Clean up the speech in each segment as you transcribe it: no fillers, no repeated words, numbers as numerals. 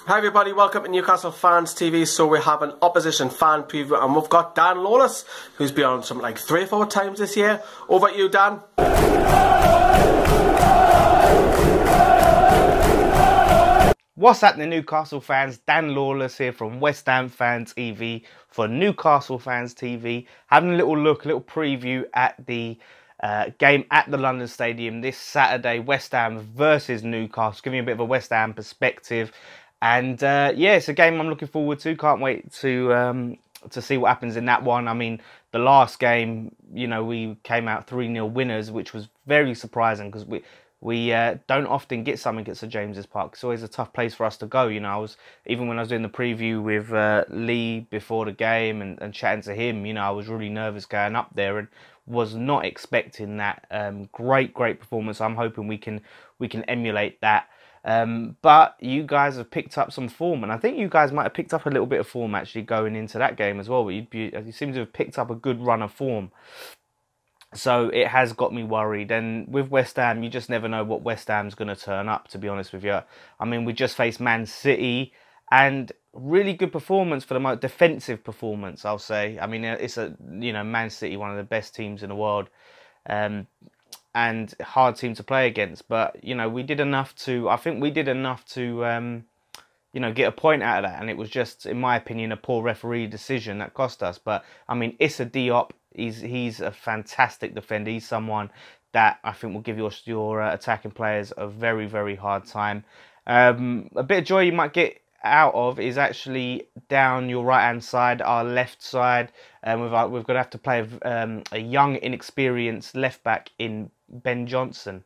Hi everybody, welcome to Newcastle Fans TV. So we have an opposition fan preview and we've got Dan Lawless, who's been on something like 3 or 4 times this year. Over to you, Dan. What's happening, Newcastle fans? Dan Lawless here from West Ham Fans TV for Newcastle Fans TV. Having a little look, a little preview at the game at the London Stadium this Saturday, West Ham versus Newcastle. Giving you a bit of a West Ham perspective. And yeah, it's a game I'm looking forward to. Can't wait to see what happens in that one. I mean, the last game, you know, we came out 3-0 winners, which was very surprising because we don't often get something at St James's Park. It's always a tough place for us to go. You know, even when I was doing the preview with Lee before the game and chatting to him, you know, I was really nervous going up there and was not expecting that. Great performance. I'm hoping we can emulate that. But you guys have picked up some form, and I think you guys might have picked up a little bit of form actually going into that game as well. You seem to have picked up a good run of form. So it has got me worried. And with West Ham, you just never know what West Ham's going to turn up, to be honest with you. I mean, we just faced Man City, and really good performance for the most defensive performance, I'll say. I mean, it's Man City, one of the best teams in the world. And hard team to play against, but you know, we did enough to. I think we did enough to, you know, get a point out of that, and it was just, in my opinion, a poor referee decision that cost us. But I mean, Issa Diop, he's a fantastic defender. He's someone that I think will give your attacking players a very hard time. A bit of joy you might get out of is actually down your right hand side, our left side. We're going to have to play a young, inexperienced left back in Ben Johnson,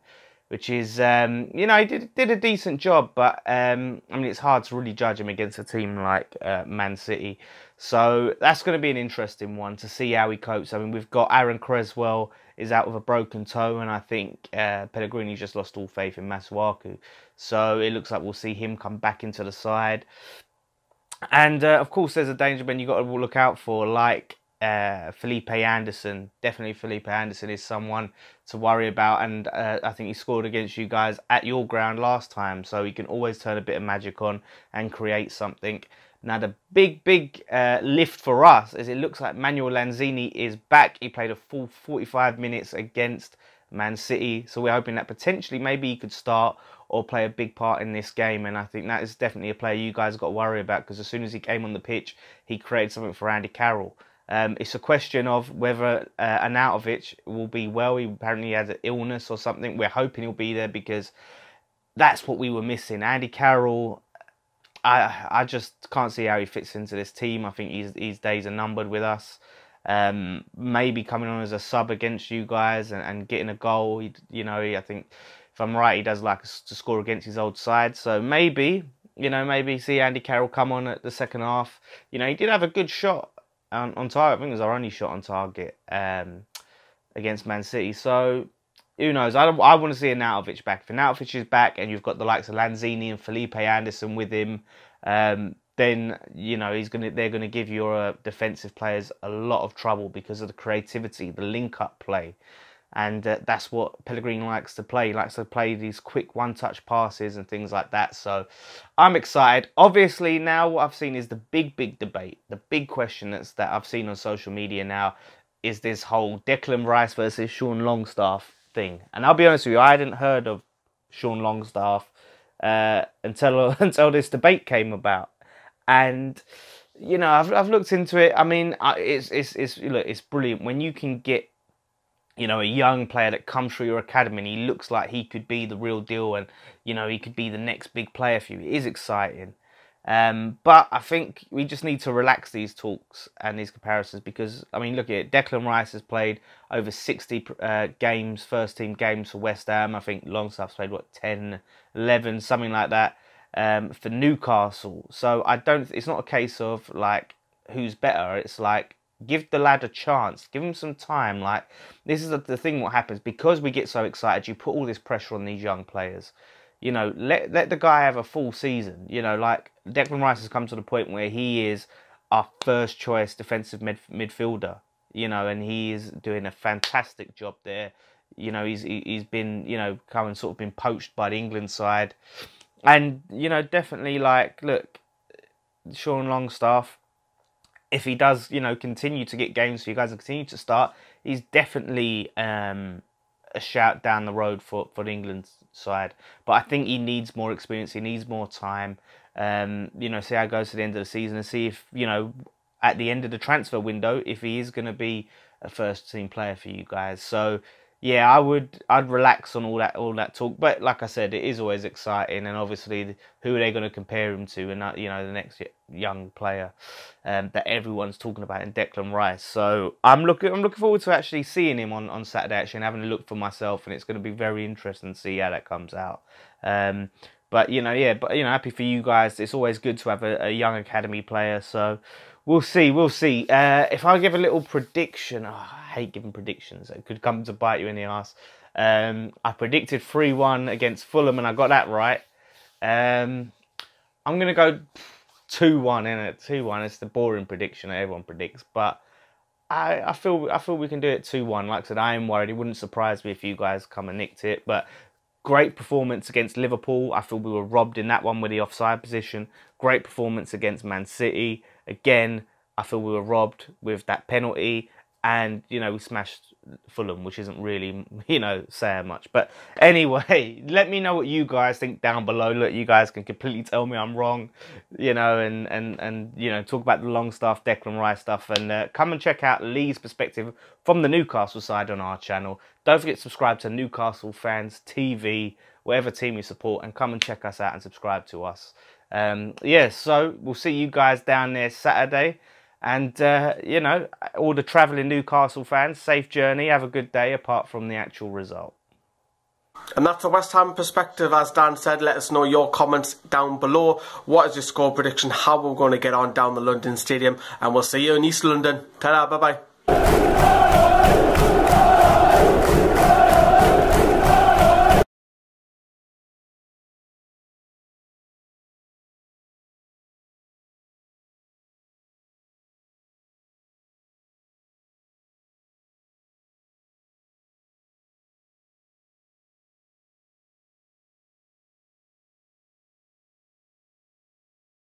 which is, you know, he did a decent job, but I mean, it's hard to really judge him against a team like Man City. So that's going to be an interesting one to see how he copes. I mean, we've got Aaron Cresswell is out with a broken toe, and I think Pellegrini just lost all faith in Masuaku. So it looks like we'll see him come back into the side. And of course, there's a danger man you've got to look out for, like Felipe Anderson. Definitely Felipe Anderson is someone to worry about, and I think he scored against you guys at your ground last time, so he can always turn a bit of magic on and create something. Now the big lift for us is it looks like Manuel Lanzini is back. He played a full 45 minutes against Man City, so we're hoping that potentially maybe he could start or play a big part in this game, and I think that is definitely a player you guys got to worry about, because as soon as he came on the pitch, he created something for Andy Carroll. It's a question of whether Arnautovic will be well. He apparently has an illness or something. We're hoping he'll be there because that's what we were missing. Andy Carroll, I just can't see how he fits into this team. I think his days are numbered with us. Maybe coming on as a sub against you guys and getting a goal. I think, if I'm right, he does like to score against his old side. So maybe see Andy Carroll come on at the second half. You know, he did have a good shot on target. I think it was our only shot on target against Man City. So who knows? I want to see Arnautovic back. If Arnautovic is back and you've got the likes of Lanzini and Felipe Anderson with him, then you know they're gonna give your defensive players a lot of trouble because of the creativity, the link-up play, and that's what Pellegrini likes to play. He likes to play these quick one-touch passes and things like that. So I'm excited. Obviously, now what I've seen is the big debate, the big question that I've seen on social media now is this whole Declan Rice versus Sean Longstaff thing. And I'll be honest with you, I hadn't heard of Sean Longstaff until this debate came about. And you know, I've looked into it. I mean, it's brilliant when you can get, you know, a young player that comes through your academy and he looks like he could be the real deal, and you know, he could be the next big player for you. It is exciting. But I think we just need to relax these talks and these comparisons, because I mean, look at it. Declan Rice has played over 60 games, first team games for West Ham. I think Longstaff's played 10, 11, something like that, for Newcastle. So it's not a case of like who's better. It's like, give the lad a chance, give him some time. Like, this is the thing. What happens, because we get so excited, you put all this pressure on these young players. You know, let the guy have a full season. You know, like Declan Rice has come to the point where he is our first choice defensive midfielder. You know, and he is doing a fantastic job there. You know, he's been, you know, come and sort of been poached by the England side. And, you know, definitely, like, look, Sean Longstaff, if he does, you know, continue to get games for you guys and continue to start, he's definitely a shout down the road for the England side. But I think he needs more experience. He needs more time. You know, see how it goes to the end of the season and see if, you know, at the end of the transfer window, if he is going to be a first team player for you guys. So yeah, I'd relax on all that talk. But like I said, it is always exciting, and obviously, who are they going to compare him to? And you know, the next young player that everyone's talking about in Declan Rice. So I'm looking forward to actually seeing him on Saturday, actually, and having a look for myself. And it's going to be very interesting to see how that comes out. But you know, yeah, but you know, happy for you guys. It's always good to have a young academy player. So we'll see. If I give a little prediction, I hate giving predictions. It could come to bite you in the ass. I predicted 3-1 against Fulham, and I got that right. I'm gonna go 2-1 in it. 2-1. It's the boring prediction that everyone predicts, but I feel we can do it 2-1. Like I said, I am worried. It wouldn't surprise me if you guys come and nicked it, but. Great performance against Liverpool. I feel we were robbed in that one with the offside position. Great performance against Man City. Again, I feel we were robbed with that penalty. And, you know, we smashed Fulham, which isn't really, you know, saying much. But anyway, let me know what you guys think down below. Look, you guys can completely tell me I'm wrong, you know, and you know, talk about the Longstaff, Declan Rice stuff. And come and check out Lee's perspective from the Newcastle side on our channel. Don't forget to subscribe to Newcastle Fans TV, whatever team you support, and come and check us out and subscribe to us. Yeah, so we'll see you guys down there Saturday. And, you know, all the travelling Newcastle fans, safe journey, have a good day apart from the actual result. And that's the West Ham perspective. As Dan said, let us know your comments down below. What is your score prediction? How we're going to get on down the London Stadium? And we'll see you in East London. Ta-da, bye-bye.